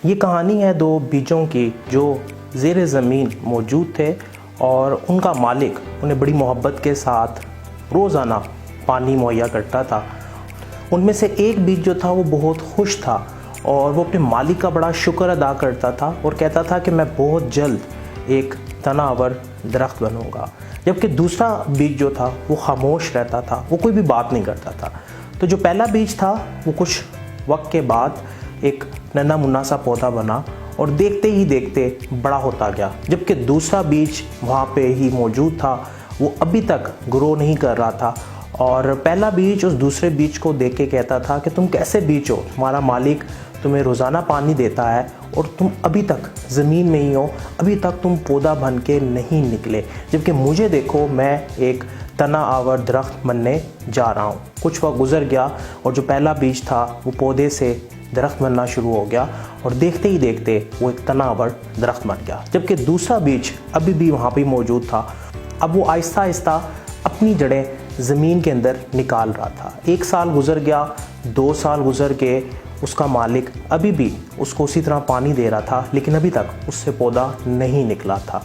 یہ کہانی ہے دو بیجوں کی جو زیر زمین موجود تھے اور ان کا مالک انہیں بڑی محبت کے ساتھ روزانہ پانی مہیا کرتا تھا۔ ان میں سے ایک بیج جو تھا وہ بہت خوش تھا اور وہ اپنے مالک کا بڑا شکر ادا کرتا تھا اور کہتا تھا کہ میں بہت جلد ایک تناور درخت بنوں گا، جبکہ دوسرا بیج جو تھا وہ خاموش رہتا تھا، وہ کوئی بھی بات نہیں کرتا تھا۔ تو جو پہلا بیج تھا وہ کچھ وقت کے بعد ایک ننھا منا سا پودا بنا اور دیکھتے ہی دیکھتے بڑا ہوتا گیا، جبکہ دوسرا بیج وہاں پہ ہی موجود تھا، وہ ابھی تک گرو نہیں کر رہا تھا۔ اور پہلا بیج اس دوسرے بیج کو دیکھ کے کہتا تھا کہ تم کیسے بیج ہو، تمہارا مالک تمہیں روزانہ پانی دیتا ہے اور تم ابھی تک زمین میں ہی ہو، ابھی تک تم پودا بن کے نہیں نکلے، جبکہ مجھے دیکھو میں ایک تنا آور درخت بننے جا رہا ہوں۔ کچھ وقت گزر گیا اور جو پہلا بیج تھا وہ پودے سے درخت بننا شروع ہو گیا اور دیکھتے ہی دیکھتے وہ ایک تنا آور درخت بن گیا، جبکہ دوسرا بیج ابھی بھی وہاں پہ موجود تھا۔ اب وہ آہستہ آہستہ اپنی جڑیں زمین کے اندر نکال رہا تھا۔ 1 سال گزر گیا، 2 سال گزر کے اس کا مالک ابھی بھی اس کو اسی طرح پانی دے رہا تھا، لیکن ابھی تک اس سے پودا نہیں نکلا تھا۔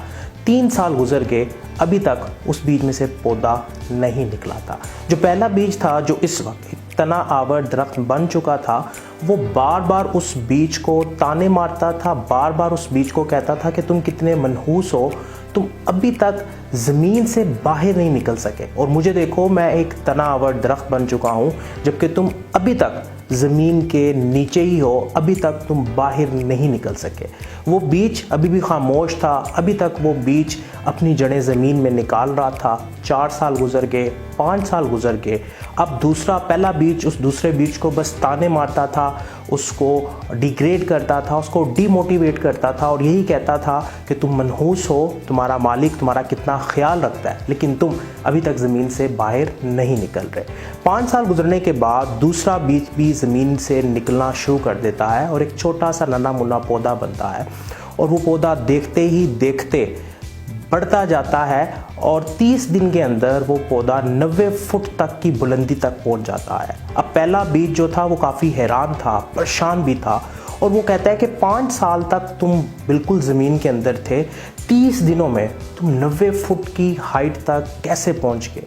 3 سال گزر گئے، ابھی تک اس بیج میں سے پودا نہیں نکلا تھا۔ جو پہلا بیج تھا جو اس وقت ایک تنا آور درخت بن چکا تھا، وہ بار بار اس بیج کو تانے مارتا تھا، بار بار اس بیج کو کہتا تھا کہ تم کتنے منحوس ہو، تم ابھی تک زمین سے باہر نہیں نکل سکے، اور مجھے دیکھو میں ایک تنا آور درخت بن چکا ہوں، جبکہ تم ابھی تک زمین کے نیچے ہی ہو، ابھی تک تم باہر نہیں نکل سکے۔ وہ بیج ابھی بھی خاموش تھا، ابھی تک وہ بیج اپنی جڑیں زمین میں نکال رہا تھا۔ 4 سال گزر گئے، 5 سال گزر گئے، اب پہلا بیج اس دوسرے بیج کو بس تانے مارتا تھا، اس کو ڈیگریڈ کرتا تھا، اس کو ڈی موٹیویٹ کرتا تھا اور یہی کہتا تھا کہ تم منحوس ہو، تمہارا مالک تمہارا کتنا خیال رکھتا ہے، لیکن تم ابھی تک زمین سے باہر نہیں نکل رہے۔ 5 سال گزرنے کے بعد دوسرا بیج بھی زمین سے نکلنا شروع کر دیتا ہے اور ایک چھوٹا سا ننھا منا پودا بنتا ہے، اور وہ پودا دیکھتے ہی دیکھتے بڑھتا جاتا ہے اور 30 دن کے اندر وہ پودا 90 فٹ تک کی بلندی تک پہنچ جاتا ہے۔ اب پہلا بیج جو تھا وہ کافی حیران تھا، پریشان بھی تھا، اور وہ کہتا ہے کہ 5 سال تک تم بالکل زمین کے اندر تھے، 30 دنوں میں تم 90 فٹ کی ہائٹ تک کیسے پہنچ گئے؟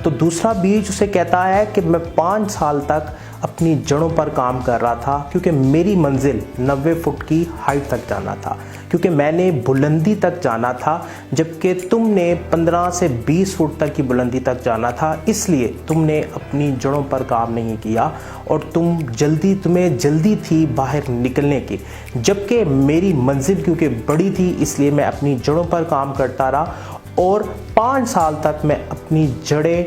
تو دوسرا بیج اسے کہتا ہے کہ میں 5 سال تک اپنی جڑوں پر کام کر رہا تھا، کیونکہ میری منزل 90 فٹ کی ہائٹ تک جانا تھا، کیونکہ میں نے بلندی تک جانا تھا، جبکہ تم نے 15 سے 20 فٹ تک کی بلندی تک جانا تھا، اس لیے تم نے اپنی جڑوں پر کام نہیں کیا اور تمہیں جلدی تھی باہر نکلنے کی، جبکہ میری منزل کیونکہ بڑی تھی اس لیے میں اپنی جڑوں پر کام کرتا رہا اور 5 سال تک میں اپنی جڑیں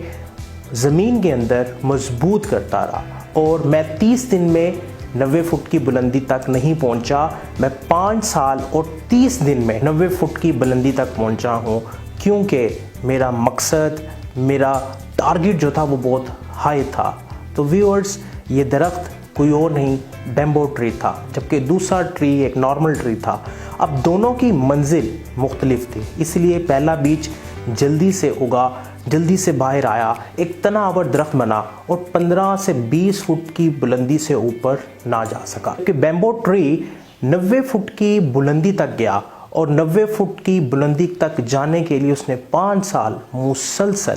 زمین کے اندر مضبوط کرتا رہا، اور میں 30 دن میں 90 فٹ کی بلندی تک نہیں پہنچا، میں 5 سال اور 30 دن میں 90 فٹ کی بلندی تک پہنچا ہوں، کیونکہ میرا مقصد، میرا ٹارگٹ جو تھا وہ بہت ہائی تھا۔ تو ویورز، یہ درخت کوئی اور نہیں بیمبو ٹری تھا، جبکہ دوسرا ٹری ایک نارمل ٹری تھا۔ اب دونوں کی منزل مختلف تھی، اس لیے پہلا بیج جلدی سے اگا، جلدی سے باہر آیا، ایک تنا آور درخت بنا اور 15 سے 20 فٹ کی بلندی سے اوپر نہ جا سکا، کہ بیمبو ٹری 90 فٹ کی بلندی تک گیا، اور 90 فٹ کی بلندی تک جانے کے لیے اس نے 5 سال مسلسل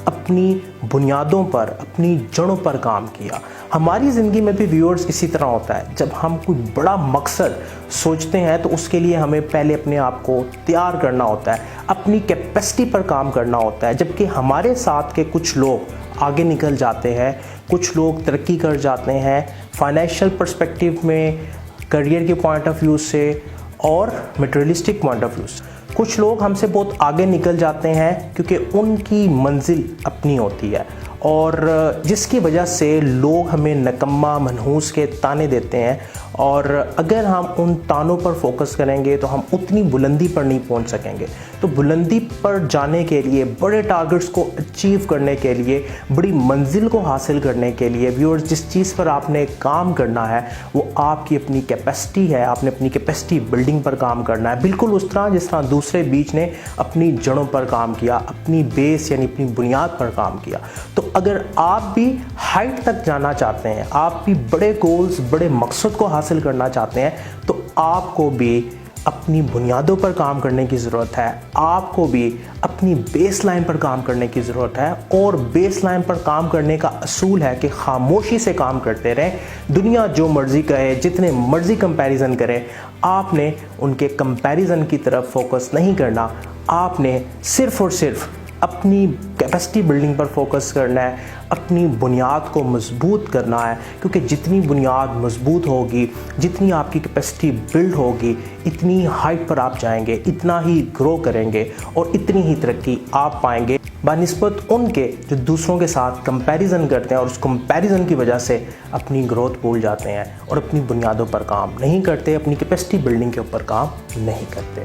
اپنی بنیادوں پر، اپنی جڑوں پر کام کیا۔ ہماری زندگی میں بھی ویورز اسی طرح ہوتا ہے، جب ہم کوئی بڑا مقصد سوچتے ہیں تو اس کے لیے ہمیں پہلے اپنے آپ کو تیار کرنا ہوتا ہے، اپنی کیپیسٹی پر کام کرنا ہوتا ہے، جبکہ ہمارے ساتھ کے کچھ لوگ آگے نکل جاتے ہیں، کچھ لوگ ترقی کر جاتے ہیں فائنینشیل پرسپیکٹیو میں، کریئر کے پوائنٹ آف ویو سے اور میٹیریلسٹک پوائنٹ آف ویو سے۔ کچھ لوگ ہم سے بہت آگے نکل جاتے ہیں کیونکہ ان کی منزل اپنی ہوتی ہے، اور جس کی وجہ سے لوگ ہمیں نکما، منحوس کے تانے دیتے ہیں، اور اگر ہم ان تانوں پر فوکس کریں گے تو ہم اتنی بلندی پر نہیں پہنچ سکیں گے۔ تو بلندی پر جانے کے لیے، بڑے ٹارگٹس کو اچیو کرنے کے لیے، بڑی منزل کو حاصل کرنے کے لیے ویورز، جس چیز پر آپ نے کام کرنا ہے وہ آپ کی اپنی کیپیسٹی ہے، آپ نے اپنی کیپیسٹی بلڈنگ پر کام کرنا ہے، بالکل اس طرح جس طرح دوسرے بیج نے اپنی جڑوں پر کام کیا، اپنی بیس یعنی اپنی بنیاد پر کام کیا۔ تو اگر آپ بھی ہائٹ تک جانا چاہتے ہیں، آپ بھی بڑے گولز، بڑے مقصد کو حاصل کرنا چاہتے ہیں، تو آپ کو بھی اپنی بنیادوں پر کام کرنے کی ضرورت ہے، آپ کو بھی اپنی بیس لائن پر کام کرنے کی ضرورت ہے، اور بیس لائن پر کام کرنے کا اصول ہے کہ خاموشی سے کام کرتے رہیں۔ دنیا جو مرضی کہے، جتنے مرضی کمپیریزن کرے، آپ نے ان کے کمپیریزن کی طرف فوکس نہیں کرنا، آپ نے صرف اور صرف اپنی کیپیسٹی بلڈنگ پر فوکس کرنا ہے، اپنی بنیاد کو مضبوط کرنا ہے، کیونکہ جتنی بنیاد مضبوط ہوگی، جتنی آپ کی کیپیسٹی بلڈ ہوگی، اتنی ہائٹ پر آپ جائیں گے، اتنا ہی گرو کریں گے اور اتنی ہی ترقی آپ پائیں گے بنسبت ان کے جو دوسروں کے ساتھ کمپیریزن کرتے ہیں اور اس کمپیریزن کی وجہ سے اپنی گروتھ بھول جاتے ہیں اور اپنی بنیادوں پر کام نہیں کرتے، اپنی کیپیسٹی بلڈنگ کے اوپر کام نہیں کرتے۔